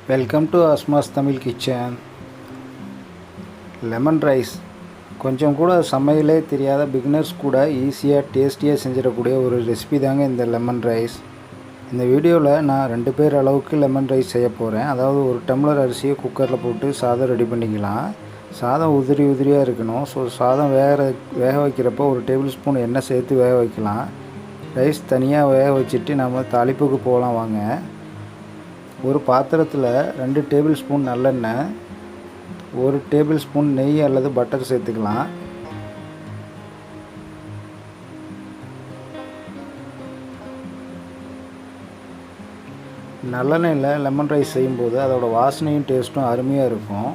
Welcome to Asma's Tamil kitchen. Lemon rice கொஞ்சம் கூட சமையலே தெரியாத பிகினர்ஸ் கூட ஈஸியாக டேஸ்டியாக செஞ்சிடக்கூடிய ஒரு ரெசிபி தாங்க இந்த லெமன் ரைஸ். இந்த வீடியோவில் நான் 2 பேர் அளவுக்கு லெமன் ரைஸ் செய்ய போகிறேன். அதாவது ஒரு டம்ளர் அரிசியை குக்கரில் போட்டு சாதம் ரெடி பண்ணிக்கலாம். சாதம் உதிரியாக இருக்கணும். ஸோ சாதம் வேக வைக்கிறப்போ ஒரு டேபிள் ஸ்பூன் எண்ணெய் சேர்த்து வேக வைக்கலாம். ரைஸ் தனியாக வேக வச்சுட்டு நம்ம தாளிப்புக்கு போகலாம் வாங்க. ஒரு பாத்திரத்தில் 2 டேபிள் ஸ்பூன் நல்லெண்ணெய், 1 டேபிள் ஸ்பூன் நெய் அல்லது பட்டர் சேர்த்துக்கலாம். நல்லெண்ணெயில் லெமன் ரைஸ் செய்யும்போது அதோட வாசனையும் டேஸ்ட்டும் அருமையாக இருக்கும்.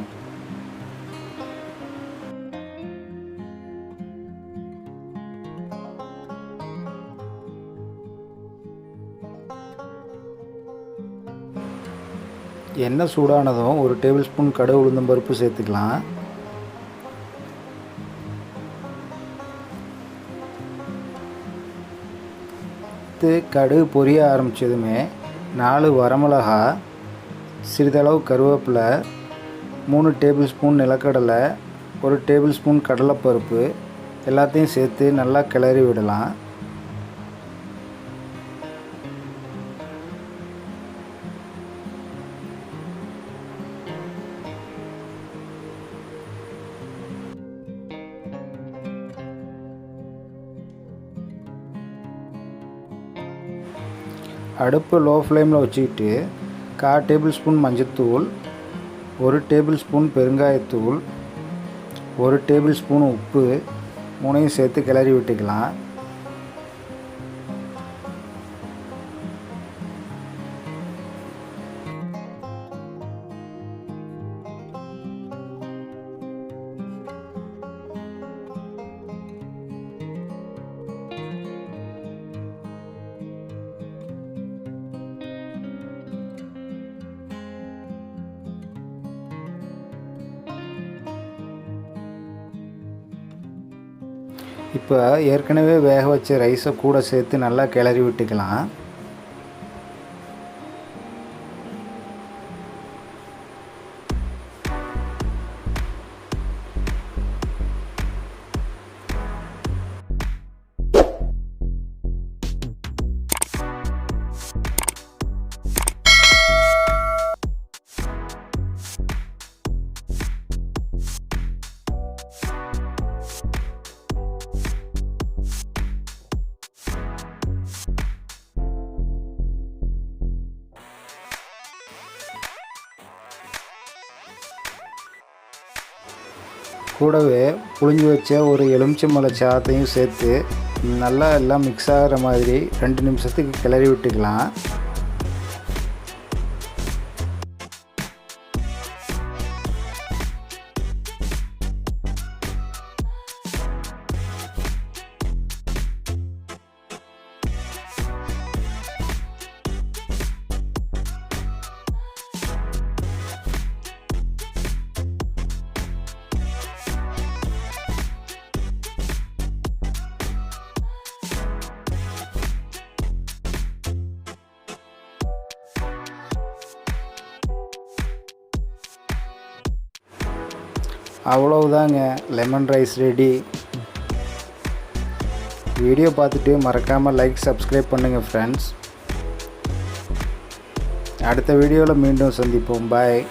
எண்ணெய் சூடானதும் 1 டேபிள் ஸ்பூன் கடுகு உளுந்தம் பருப்பு சேர்த்துக்கலாம். கடுகு பொரிய ஆரம்பித்ததுமே 4 வரமிளகா, சிறிதளவு கருவேப்பிலை, 3 டேபிள் ஸ்பூன் நிலக்கடலை, 1 டேபிள் ஸ்பூன் கடலைப்பருப்பு எல்லாத்தையும் சேர்த்து நல்லா கிளறி விடலாம். அடுப்பு லோ ஃப்ளேமில் வச்சுக்கிட்டு 1/4 டேபிள் ஸ்பூன் மஞ்சள்தூள், 1 டேபிள் ஸ்பூன் பெருங்காயத்தூள், 1 டேபிள் ஸ்பூன் உப்பு 3ஐயும் சேர்த்து கிளறி விட்டுக்கலாம். இப்போ ஏற்கனவே வேக வச்ச ரைஸை கூட சேர்த்து நல்லா கிளறி விட்டுக்கலாம். கூடவே புழிஞ்சு வச்ச ஒரு எலுமிச்சம்பழ சாத்தையும் சேர்த்து நல்லா எல்லாம் மிக்ஸ் ஆகிற மாதிரி 2 நிமிஷத்துக்கு கிளறி விட்டுக்கலாம். அவ்வளவுதாங்க, லெமன் ரைஸ் ரெடி. வீடியோ பார்த்துட்டு மறக்காமல் லைக் சப்ஸ்கிரைப் பண்ணுங்கள் ஃப்ரெண்ட்ஸ். அடுத்த வீடியோவில் மீண்டும் சந்திப்போம். பாய்.